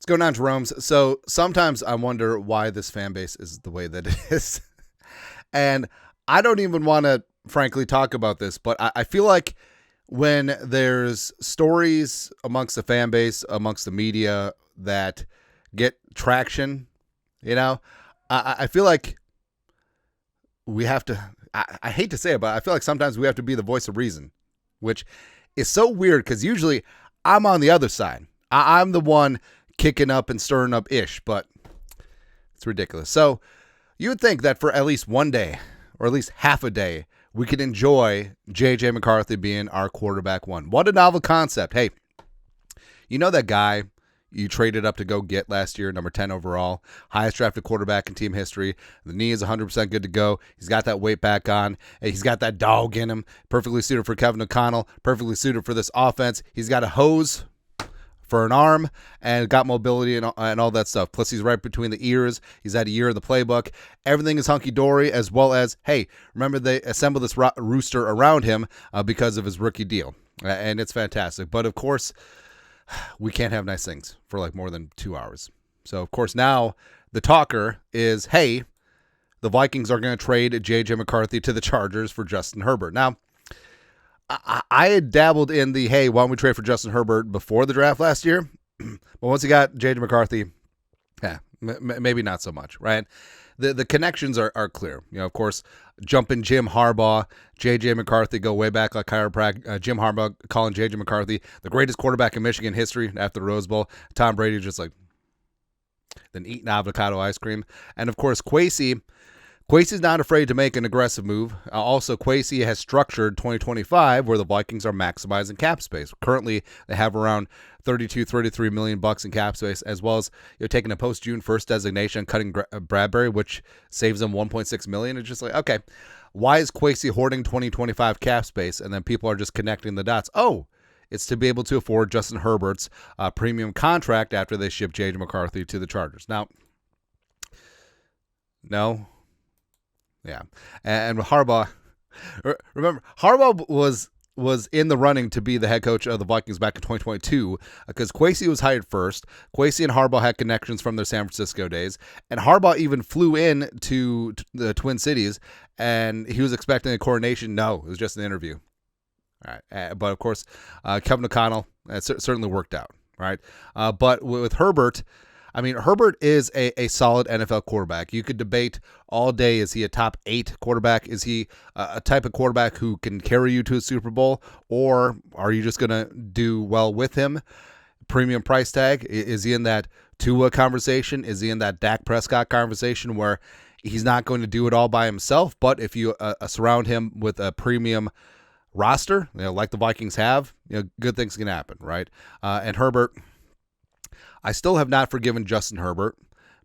What's going on, Jeromes? So sometimes I wonder why this fan base is the way that it is. And I don't even want to, frankly, talk about this, but I feel like when there's stories amongst the fan base, amongst the media that get traction, I feel like we have to, I hate to say it, but I feel like sometimes we have to be the voice of reason, which is so weird because usually I'm on the other side. I'm the one kicking up and stirring up ish, but it's ridiculous. So you would think that for at least one day or at least half a day, we could enjoy J.J. McCarthy being our quarterback one. What a novel concept. Hey, you know that guy you traded up to go get last year, number 10 overall, highest drafted quarterback in team history. The knee is 100% good to go. He's got that weight back on. He's got that dog in him. Perfectly suited for Kevin O'Connell. Perfectly suited for this offense. He's got a hose for an arm and got mobility and all that stuff. Plus, he's right between the ears. He's had a year in the playbook. Everything is hunky-dory, as well as, hey, remember they assembled this rooster around him because of his rookie deal. And it's fantastic. But, of course, we can't have nice things for like more than 2 hours. So, of course, now the talker is, hey, the Vikings are going to trade J.J. McCarthy to the Chargers for Justin Herbert. Now, I had dabbled in the, hey, why don't we trade for Justin Herbert before the draft last year? But once you got J.J. McCarthy, maybe not so much, right? The connections are clear. Of course, jumping Jim Harbaugh, J.J. McCarthy go way back like chiropractic. Jim Harbaugh calling J.J. McCarthy the greatest quarterback in Michigan history after the Rose Bowl. Tom Brady just like, then eating avocado ice cream. And, of course, Kwesi's not afraid to make an aggressive move. Also, Kwesi has structured 2025 where the Vikings are maximizing cap space. Currently, they have around $33 million in cap space, as well as taking a post-June 1st designation, cutting Bradbury, which saves them $1.6 million. It's just like, okay, why is Kwesi hoarding 2025 cap space? And then people are just connecting the dots. Oh, it's to be able to afford Justin Herbert's premium contract after they ship J.J. McCarthy to the Chargers. Now, no. Yeah, and Harbaugh, remember, Harbaugh was in the running to be the head coach of the Vikings back in 2022 because Kwesi was hired first. Kwesi and Harbaugh had connections from their San Francisco days, and Harbaugh even flew in to the Twin Cities, and he was expecting a coronation. No, it was just an interview. All right, but of course, Kevin O'Connell, that certainly worked out, right? But with Herbert, I mean, Herbert is a solid NFL quarterback. You could debate all day, is he a top 8 quarterback? Is he a type of quarterback who can carry you to a Super Bowl? Or are you just going to do well with him? Premium price tag, is he in that Tua conversation? Is he in that Dak Prescott conversation where he's not going to do it all by himself? But if you surround him with a premium roster, like the Vikings have, good things can happen, right? And Herbert, I still have not forgiven Justin Herbert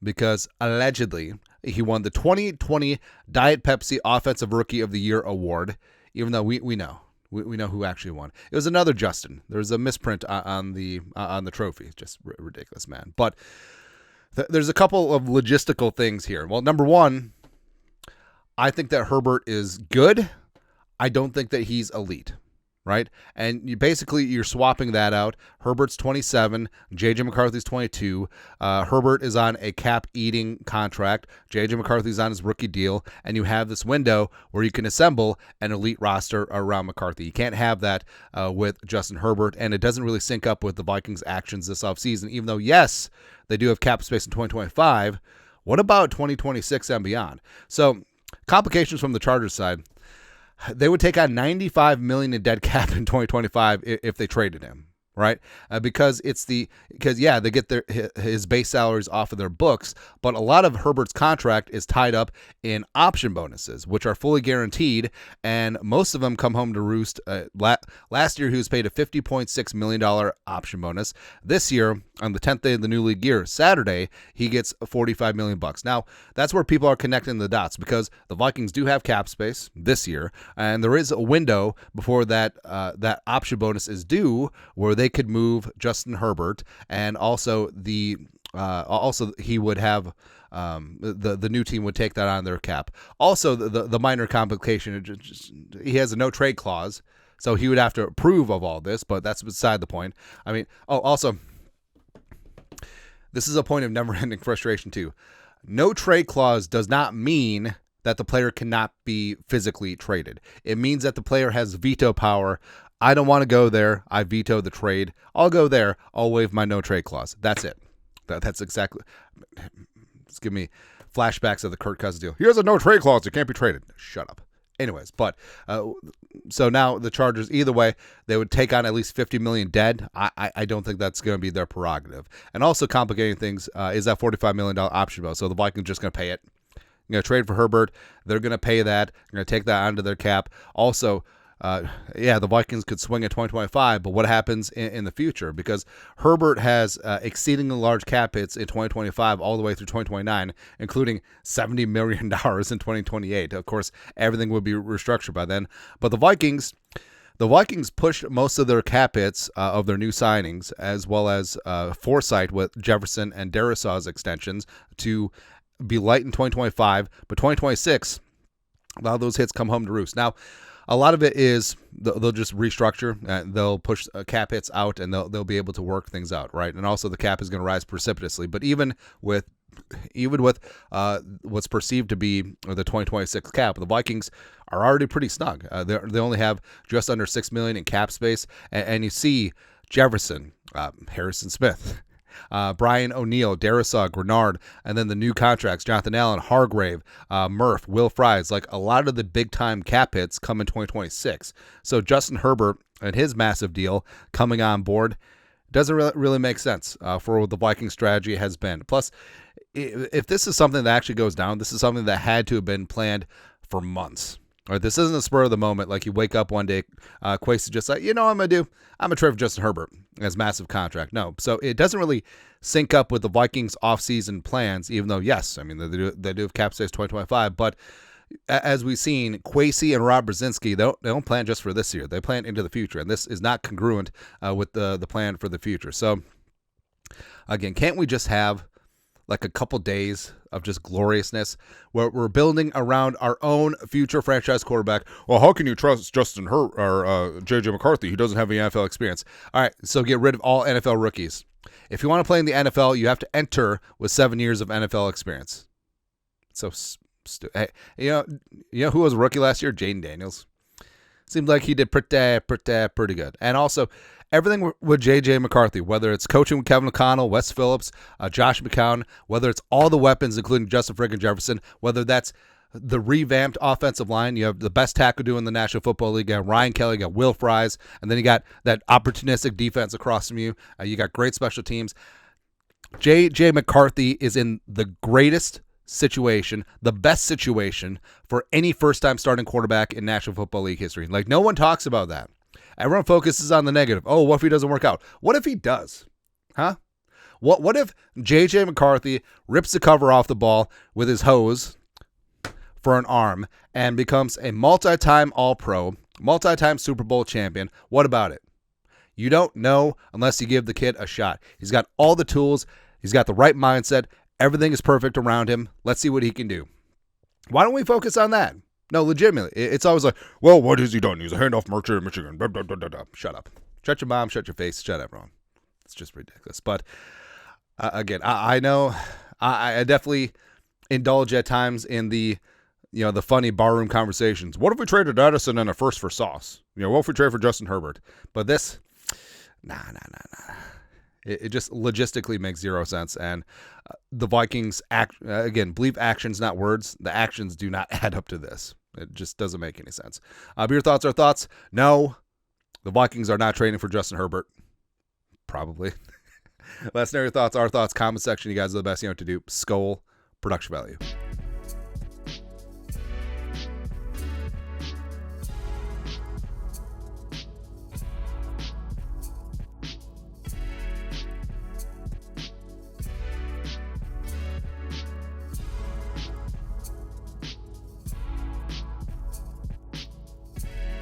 because allegedly he won the 2020 Diet Pepsi Offensive Rookie of the Year award, even though we know who actually won. It was another Justin. There's a misprint on the trophy. It's just ridiculous, man. But there's a couple of logistical things here. Well, number one, I think that Herbert is good. I don't think that he's elite. Right? And you're swapping that out. Herbert's 27, J.J. McCarthy's 22. Herbert is on a cap-eating contract. J.J. McCarthy's on his rookie deal. And you have this window where you can assemble an elite roster around McCarthy. You can't have that with Justin Herbert, and it doesn't really sync up with the Vikings' actions this offseason, even though, yes, they do have cap space in 2025. What about 2026 and beyond? So, complications from the Chargers side. They would take on $95 million in dead cap in 2025 if they traded him, right? Because they get his base salaries off of their books, but a lot of Herbert's contract is tied up in option bonuses, which are fully guaranteed, and most of them come home to roost. Last year, he was paid a $50.6 million option bonus. This year, on the 10th day of the new league year, Saturday, he gets $45 million. Now, that's where people are connecting the dots because the Vikings do have cap space this year, and there is a window before that option bonus is due where they could move Justin Herbert, and also he would have the new team would take that on their cap. Also, the minor complication, he has a no trade clause, so he would have to approve of all this, but that's beside the point. I mean, also, this is a point of never-ending frustration too. No trade clause does not mean that the player cannot be physically traded. It means that the player has veto power. I don't want to go there. I veto the trade. I'll go there. I'll waive my no trade clause. That's it. That's exactly. Just give me flashbacks of the Kirk Cousins deal. Here's a no trade clause. It can't be traded. Shut up. Anyways, but so now the Chargers, either way, they would take on at least $50 million dead. I don't think that's going to be their prerogative. And also complicating things is that $45 million option bill. So the Vikings are just going to pay it. You're going to trade for Herbert. They're going to pay that. They're going to take that onto their cap. Also, the Vikings could swing at 2025, but what happens in the future? Because Herbert has exceedingly large cap hits in 2025 all the way through 2029, including $70 million in 2028. Of course, everything would be restructured by then. But the Vikings pushed most of their cap hits of their new signings, as well as foresight with Jefferson and Derisaw's extensions, to be light in 2025, but 2026, a lot of those hits come home to roost. Now, a lot of it is they'll just restructure. They'll push cap hits out, and they'll be able to work things out, right? And also the cap is going to rise precipitously. But even with what's perceived to be the 2026 cap, the Vikings are already pretty snug. They only have just under $6 million in cap space, and you see Jefferson, Harrison Smith, Brian O'Neill, Darisaw, Grenard, and then the new contracts, Jonathan Allen, Hargrave, Murph, Will Fries. Like, a lot of the big-time cap hits come in 2026. So Justin Herbert and his massive deal coming on board doesn't really make sense for what the Viking strategy has been. Plus, if this is something that actually goes down, this is something that had to have been planned for months. Right, this isn't a spur of the moment. Like, you wake up one day, Quase is just like, you know what I'm going to do? I'm going to trade for Justin Herbert as massive contract. No. So it doesn't really sync up with the Vikings offseason plans, even though, yes, I mean, they do have cap space 2025. But as we've seen, Quase and Rob Brzezinski, they don't plan just for this year. They plan into the future. And this is not congruent with the plan for the future. So, again, can't we just have like a couple days of just gloriousness where we're building around our own future franchise quarterback? Well, how can you trust Justin Herbert or J.J. McCarthy? He doesn't have any NFL experience. All right, so get rid of all NFL rookies. If you want to play in the NFL, you have to enter with 7 years of NFL experience. So stupid. Hey, you know who was a rookie last year? Jaden Daniels. Seemed like he did pretty good. And also, everything with J.J. McCarthy, whether it's coaching with Kevin O'Connell, Wes Phillips, Josh McCown, whether it's all the weapons, including Justin Friggin Jefferson, whether that's the revamped offensive line, you have the best tackle doing in the National Football League, you got Ryan Kelly, you got Will Fries, and then you got that opportunistic defense across from you. You got great special teams. J.J. McCarthy is in the greatest situation, the best situation for any first-time starting quarterback in National Football League history. Like, no one talks about that. Everyone focuses on the negative. Oh, what if he doesn't work out? What if he does? Huh? What if J.J. McCarthy rips the cover off the ball with his hose for an arm and becomes a multi-time All-Pro, multi-time Super Bowl champion? What about it? You don't know unless you give the kid a shot. He's got all the tools. He's got the right mindset. Everything is perfect around him. Let's see what he can do. Why don't we focus on that? No, legitimately. It's always like, well, what has he done? He's a handoff merchant in Michigan. Blah, blah, blah, blah, blah. Shut up. Shut your mom, shut your face, shut everyone. It's just ridiculous. But again, I know I definitely indulge at times in the funny barroom conversations. What if we traded Edison and a first for Sauce? What if we trade for Justin Herbert? But this, nah. It just logistically makes zero sense. And the Vikings, believe actions, not words. The actions do not add up to this. It just doesn't make any sense. But your thoughts are thoughts? No, the Vikings are not trading for Justin Herbert. Probably. Let us know your thoughts, our thoughts, comment section. You guys are the best. You know what to do. Skol, production value.